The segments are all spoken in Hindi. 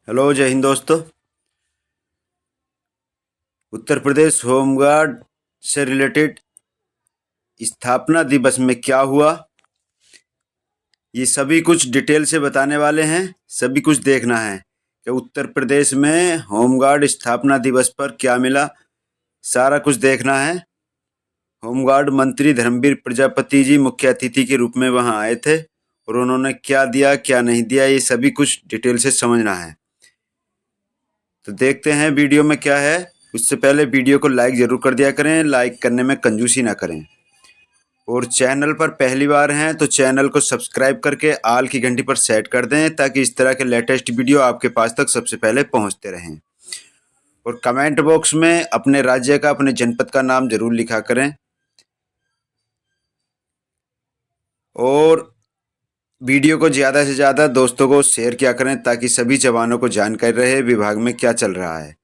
हेलो, जय हिंद दोस्तों। उत्तर प्रदेश होमगार्ड से रिलेटेड स्थापना दिवस में क्या हुआ, ये सभी कुछ डिटेल से बताने वाले हैं। सभी कुछ देखना है कि उत्तर प्रदेश में होमगार्ड स्थापना दिवस पर क्या मिला, सारा कुछ देखना है। होमगार्ड मंत्री धर्मवीर प्रजापति जी मुख्य अतिथि के रूप में वहां आए थे और उन्होंने क्या दिया क्या नहीं दिया, ये सभी कुछ डिटेल से समझना है। तो देखते हैं वीडियो में क्या है। उससे पहले वीडियो को लाइक ज़रूर कर दिया करें, लाइक करने में कंजूसी ना करें। और चैनल पर पहली बार हैं तो चैनल को सब्सक्राइब करके आल की घंटी पर सेट कर दें ताकि इस तरह के लेटेस्ट वीडियो आपके पास तक सबसे पहले पहुंचते रहें। और कमेंट बॉक्स में अपने राज्य का, अपने जनपद का नाम ज़रूर लिखा करें। और वीडियो को ज़्यादा से ज़्यादा दोस्तों को शेयर किया करें ताकि सभी जवानों को जानकारी रहे विभाग में क्या चल रहा है।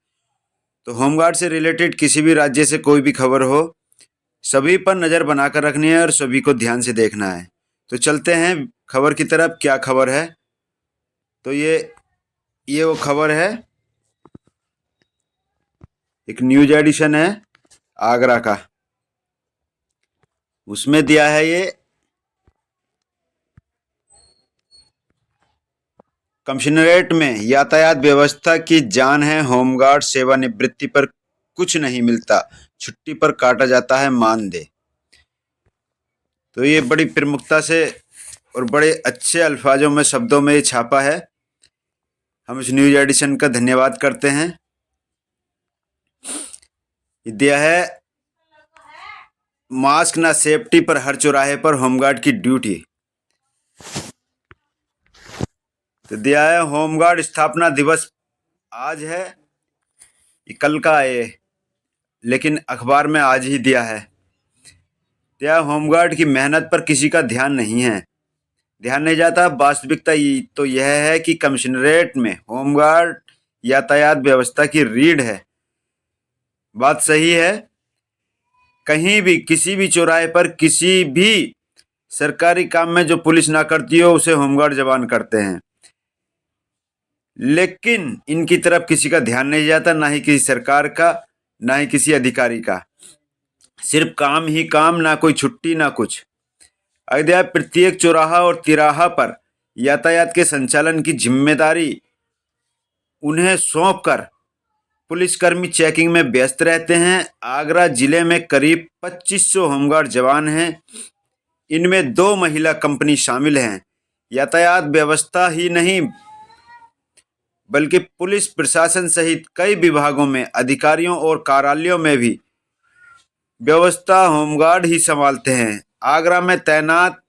तो होमगार्ड से रिलेटेड किसी भी राज्य से कोई भी खबर हो, सभी पर नज़र बनाकर रखनी है और सभी को ध्यान से देखना है। तो चलते हैं खबर की तरफ। क्या खबर है? तो ये वो खबर है, एक न्यूज एडिशन है आगरा का। उसमें दिया है ये, कमिश्नरेट में यातायात व्यवस्था की जान है, होमगार्ड सेवानिवृत्ति पर कुछ नहीं मिलता, छुट्टी पर काटा जाता है मानदेय। तो ये बड़ी प्रमुखता से और बड़े अच्छे अल्फाजों में, शब्दों में ये छापा है। हम इस न्यूज एडिशन का धन्यवाद करते हैं। ये दिया है, मास्क ना सेफ्टी पर हर चौराहे पर होमगार्ड की ड्यूटी। तो दिया है, होमगार्ड स्थापना दिवस आज है, ये कल का है लेकिन अखबार में आज ही दिया है। दिया होमगार्ड की मेहनत पर किसी का ध्यान नहीं है, ध्यान नहीं जाता। वास्तविकता तो यह है कि कमिश्नरेट में होमगार्ड यातायात व्यवस्था की रीढ़ है। बात सही है। कहीं भी किसी भी चौराहे पर किसी भी सरकारी काम में जो पुलिस ना करती हो उसे होमगार्ड जवान करते हैं, लेकिन इनकी तरफ किसी का ध्यान नहीं जाता, ना ही किसी सरकार का, ना ही किसी अधिकारी का। सिर्फ काम ही काम, ना कोई छुट्टी ना कुछ। अयोध्या प्रत्येक चौराहा और तिराहा पर यातायात के संचालन की जिम्मेदारी उन्हें सौंपकर पुलिसकर्मी चेकिंग में व्यस्त रहते हैं। आगरा जिले में करीब 2500 होमगार्ड जवान हैं, इनमें 2 महिला कंपनी शामिल हैं। यातायात व्यवस्था ही नहीं बल्कि पुलिस प्रशासन सहित कई विभागों में, अधिकारियों और कार्यालयों में भी व्यवस्था होमगार्ड ही संभालते हैं। आगरा में तैनात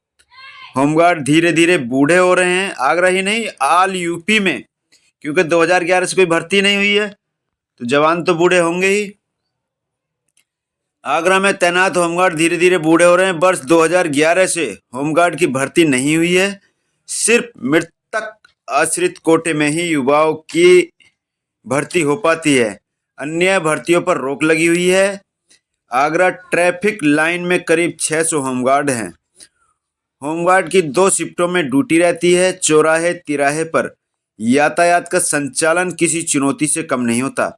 होमगार्ड धीरे धीरे बूढ़े हो रहे हैं। आगरा ही नहीं, आल यूपी में, क्योंकि 2011 से कोई भर्ती नहीं हुई है तो जवान तो बूढ़े होंगे ही। आगरा में तैनात होमगार्ड धीरे धीरे बूढ़े हो रहे हैं। वर्ष 2011 से होमगार्ड की भर्ती नहीं हुई है। सिर्फ मृतक आश्रित कोटे में ही युवाओं की भर्ती हो पाती है, अन्य भर्तियों पर रोक लगी हुई है। आगरा ट्रैफिक लाइन में करीब 600 होमगार्ड हैं। होमगार्ड की 2 शिफ्टों में ड्यूटी रहती है। चौराहे तिराहे पर यातायात का संचालन किसी चुनौती से कम नहीं होता।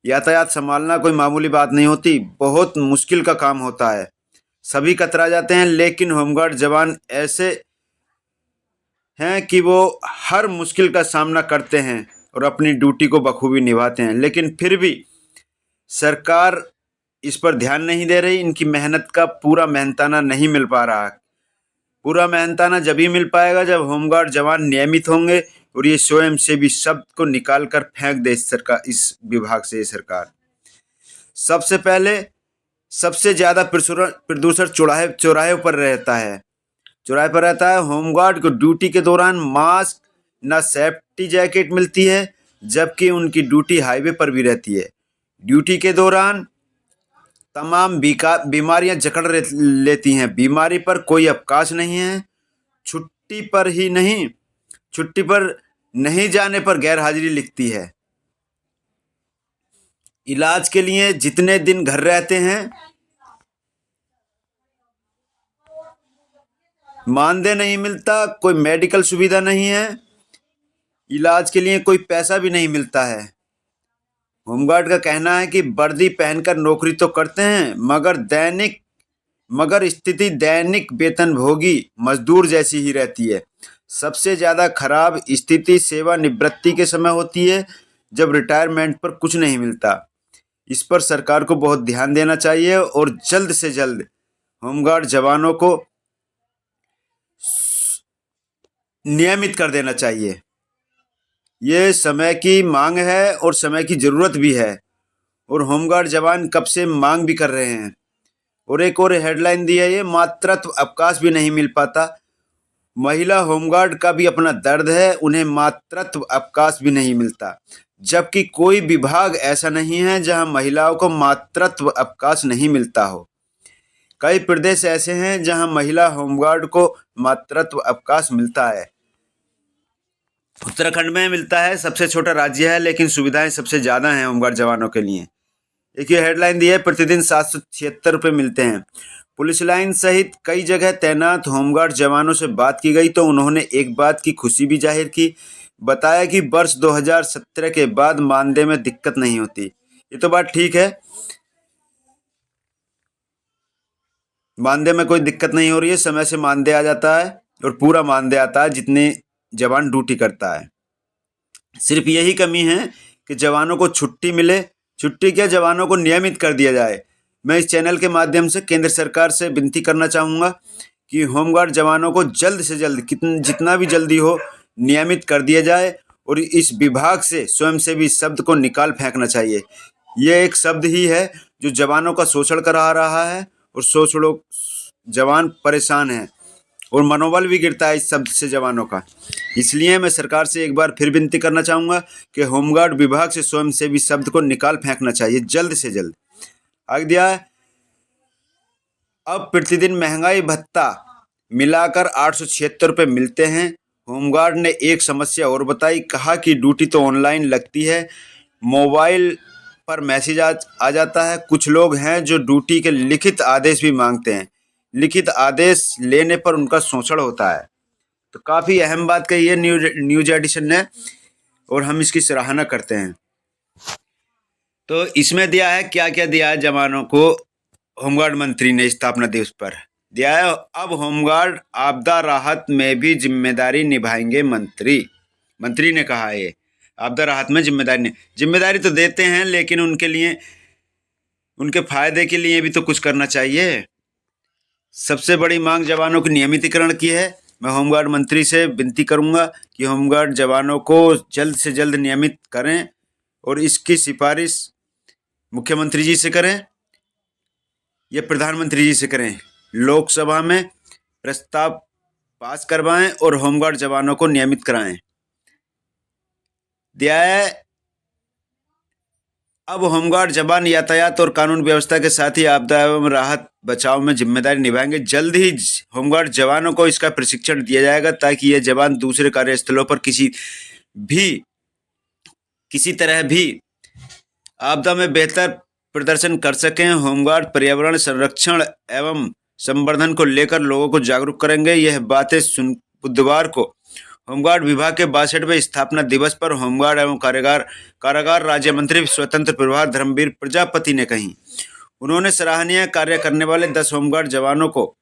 यातायात संभालना कोई मामूली बात नहीं होती, बहुत मुश्किल का काम होता है। सभी कतरा जाते हैं, लेकिन होमगार्ड जवान ऐसे हैं कि वो हर मुश्किल का सामना करते हैं और अपनी ड्यूटी को बखूबी निभाते हैं। लेकिन फिर भी सरकार इस पर ध्यान नहीं दे रही। इनकी मेहनत का पूरा मेहनताना नहीं मिल पा रहा। पूरा मेहनताना जब ही मिल पाएगा जब होमगार्ड जवान नियमित होंगे और ये स्वयं सेवी शब्द को निकाल कर फेंक दे सरकार, इस विभाग से। ये सरकार सबसे पहले सबसे ज्यादा प्रदूषण चौराहे चौराहे पर रहता है। चौराहे पर रहता है। होमगार्ड को ड्यूटी के दौरान मास्क न सेफ्टी जैकेट मिलती है, जबकि उनकी ड्यूटी हाईवे पर भी रहती है। ड्यूटी के दौरान तमाम बीमारियां जकड़ लेती हैं। बीमारी पर कोई अवकाश नहीं है। छुट्टी पर ही नहीं, छुट्टी पर नहीं जाने पर गैर हाजिरी लिखती है। इलाज के लिए जितने दिन घर रहते हैं मानदेय नहीं मिलता, कोई मेडिकल सुविधा नहीं है। इलाज के लिए कोई पैसा भी नहीं मिलता है। होमगार्ड का कहना है कि वर्दी पहनकर नौकरी तो करते हैं मगर स्थिति दैनिक वेतनभोगी मजदूर जैसी ही रहती है। सबसे ज्यादा खराब स्थिति सेवानिवृत्ति के समय होती है, जब रिटायरमेंट पर कुछ नहीं मिलता। इस पर सरकार को बहुत ध्यान देना चाहिए और जल्द से जल्द होमगार्ड जवानों को नियमित कर देना चाहिए। ये समय की मांग है और समय की जरूरत भी है, और होमगार्ड जवान कब से मांग भी कर रहे हैं। और एक और हेडलाइन दी है, ये मातृत्व अवकाश भी नहीं मिल पाता। महिला होमगार्ड का भी अपना दर्द है, उन्हें मातृत्व अवकाश भी नहीं मिलता, जबकि कोई विभाग ऐसा नहीं है जहां महिलाओं को मातृत्व अवकाश नहीं मिलता हो। कई प्रदेश ऐसे हैं जहां महिला होमगार्ड को मातृत्व अवकाश मिलता है। उत्तराखंड में मिलता है, सबसे छोटा राज्य है, लेकिन सुविधाएं सबसे ज्यादा हैं होमगार्ड जवानों के लिए। एक ये हेडलाइन दी है, प्रतिदिन 776 रुपये मिलते हैं। पुलिस लाइन सहित कई जगह तैनात होमगार्ड जवानों से बात की गई तो उन्होंने एक बात की खुशी भी जाहिर की। बताया कि वर्ष 2017 के बाद मानदेय में दिक्कत नहीं होती। ये तो बात ठीक है, मानदेय में कोई दिक्कत नहीं हो रही है, समय से मानदेय आ जाता है और पूरा मानदेय आता है जितने जवान ड्यूटी करता है। सिर्फ यही कमी है कि जवानों को छुट्टी मिले, छुट्टी क्या जवानों को नियमित कर दिया जाए। मैं इस चैनल के माध्यम से केंद्र सरकार से विनती करना चाहूँगा कि होमगार्ड जवानों को जल्द से जल्द जितना भी जल्दी हो नियमित कर दिया जाए, और इस विभाग से स्वयंसेवी शब्द को निकाल फेंकना चाहिए। ये एक शब्द ही है जो जवानों का शोषण करा रहा है, और शोषणों जवान परेशान हैं और मनोबल भी गिरता है इस शब्द से जवानों का। इसलिए मैं सरकार से एक बार फिर विनती करना चाहूँगा कि होमगार्ड विभाग से स्वयंसेवी शब्द को निकाल फेंकना चाहिए जल्द से जल्द। आगे दिया है, अब प्रतिदिन महंगाई भत्ता मिलाकर 876 रुपये मिलते हैं। होमगार्ड ने एक समस्या और बताई, कहा कि ड्यूटी तो ऑनलाइन लगती है, मोबाइल पर मैसेज आ जाता है। कुछ लोग हैं जो ड्यूटी के लिखित आदेश भी मांगते हैं, लिखित आदेश लेने पर उनका शोषण होता है। तो काफ़ी अहम बात कही है न्यूज एडिशन ने, और हम इसकी सराहना करते हैं। तो इसमें दिया है क्या क्या दिया है जवानों को होमगार्ड मंत्री ने स्थापना दिवस पर दिया है। अब होमगार्ड आपदा राहत में भी जिम्मेदारी निभाएंगे मंत्री ने कहा है। आपदा राहत में जिम्मेदारी तो देते हैं, लेकिन उनके लिए, उनके फायदे के लिए भी तो कुछ करना चाहिए। सबसे बड़ी मांग जवानों के नियमितीकरण की है। मैं होमगार्ड मंत्री से विनती करूंगा कि होमगार्ड जवानों को जल्द से जल्द नियमित करें, और इसकी सिफारिश मुख्यमंत्री जी से करें या प्रधानमंत्री जी से करें, लोकसभा में प्रस्ताव पास करवाएं और होमगार्ड जवानों को नियमित कराएं। दिया है, अब होमगार्ड जवान यातायात और कानून व्यवस्था के साथ ही आपदा एवं राहत बचाव में जिम्मेदारी निभाएंगे। जल्द ही होमगार्ड जवानों को इसका प्रशिक्षण दिया जाएगा, ताकि ये जवान दूसरे कार्यस्थलों पर किसी तरह भी आपदा में बेहतर प्रदर्शन कर सकें। होमगार्ड पर्यावरण संरक्षण एवं संवर्धन को लेकर लोगों को जागरूक करेंगे। यह बातें बुधवार को होमगार्ड विभाग के 62वें स्थापना दिवस पर होमगार्ड एवं कारागार राज्य मंत्री स्वतंत्र प्रभार धर्मवीर प्रजापति ने कही। उन्होंने सराहनीय कार्य करने वाले 10 होमगार्ड जवानों को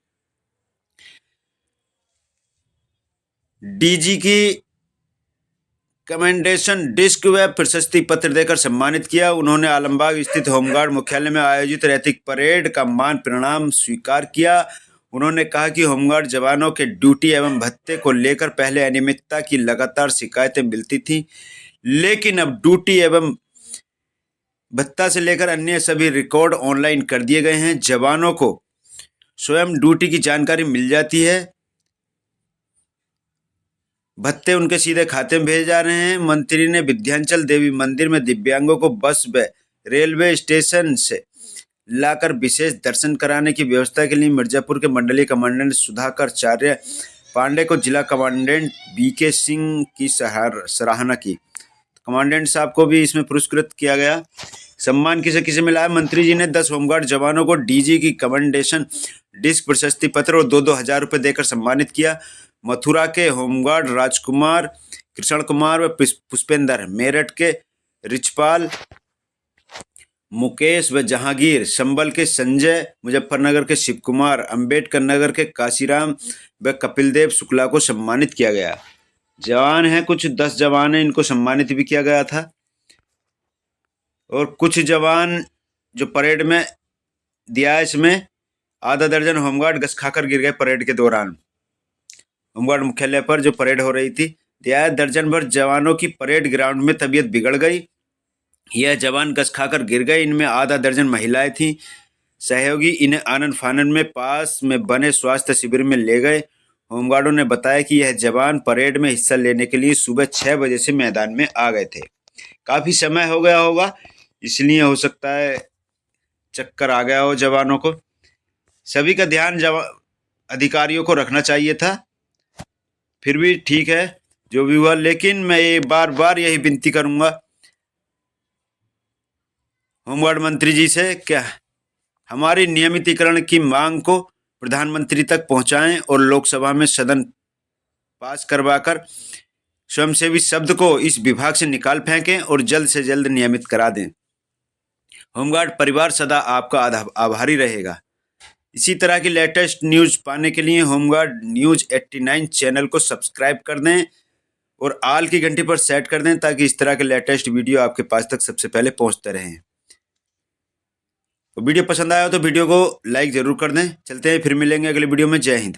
डीजी की कमेंडेशन डिस्क व प्रशस्ति पत्र देकर सम्मानित किया। उन्होंने आलमबाग स्थित होमगार्ड मुख्यालय में आयोजित रैतिक परेड का मान प्रणाम स्वीकार किया। उन्होंने कहा कि होमगार्ड जवानों के ड्यूटी एवं भत्ते को लेकर पहले अनियमितता की लगातार शिकायतें मिलती थीं, लेकिन अब ड्यूटी एवं भत्ता से लेकर अन्य सभी रिकॉर्ड ऑनलाइन कर दिए गए हैं। जवानों को स्वयं ड्यूटी की जानकारी मिल जाती है, भत्ते उनके सीधे खाते में भेजे जा रहे हैं। मंत्री ने विंध्याचल देवी मंदिर में दिव्यांगों को बस व रेलवे स्टेशन से लाकर विशेष दर्शन कराने की व्यवस्था के लिए मिर्जापुर के मंडलीय कमांडेंट सुधाकर चार्य पांडे को जिला कमांडेंट बीके सिंह की सराहना की। कमांडेंट साहब को भी इसमें पुरस्कृत किया गया। सम्मान किसे किसे मिला है? मंत्री जी ने 10 होमगार्ड जवानों को डीजी की कमेंडेशन डिस्क प्रशस्ति पत्र और 2-2 हजार रुपये देकर सम्मानित किया। मथुरा के होमगार्ड राजकुमार कृष्ण कुमार व पुष्पेंद्र, मेरठ के रिचपाल, मुकेश व जहांगीर, संभल के संजय, मुजफ्फरनगर के शिव कुमार, अंबेडकर नगर के काशीराम व कपिलदेव शुक्ला को सम्मानित किया गया। जवान हैं कुछ 10 जवान हैं, इनको सम्मानित भी किया गया था। और कुछ जवान जो परेड में दिया, इसमें आधा दर्जन होमगार्ड घस खाकर गिर गए परेड के दौरान। होमगार्ड मुख्यालय पर जो परेड हो रही थी, दिया दर्जन भर जवानों की परेड ग्राउंड में तबीयत बिगड़ गई। यह जवान घस खाकर गिर गए। इनमें आधा दर्जन महिलाएं थीं। सहयोगी इन्हें आनन फानन में पास में बने स्वास्थ्य शिविर में ले गए। होमगार्डों ने बताया कि यह जवान परेड में हिस्सा लेने के लिए सुबह 6 बजे से मैदान में आ गए थे। काफी समय हो गया होगा, इसलिए हो सकता है चक्कर आ गया हो जवानों को। सभी का ध्यान अधिकारियों को रखना चाहिए था। फिर भी ठीक है जो भी हुआ, लेकिन मैं ये बार बार यही विनती करूंगा होमगार्ड मंत्री जी से, क्या हमारी नियमितीकरण की मांग को प्रधानमंत्री तक पहुंचाएं और लोकसभा में सदन पास करवाकर स्वयंसेवी शब्द को इस विभाग से निकाल फेंकें और जल्द से जल्द नियमित करा दें। होमगार्ड परिवार सदा आपका आभारी रहेगा। इसी तरह की लेटेस्ट न्यूज पाने के लिए होमगार्ड न्यूज 89 चैनल को सब्सक्राइब कर दें और आल की घंटी पर सेट कर दें, ताकि इस तरह के लेटेस्ट वीडियो आपके पास तक सबसे पहले पहुंचते रहें। तो वीडियो पसंद आया हो तो वीडियो को लाइक जरूर कर दें। चलते हैं, फिर मिलेंगे अगले वीडियो में। जय हिंद।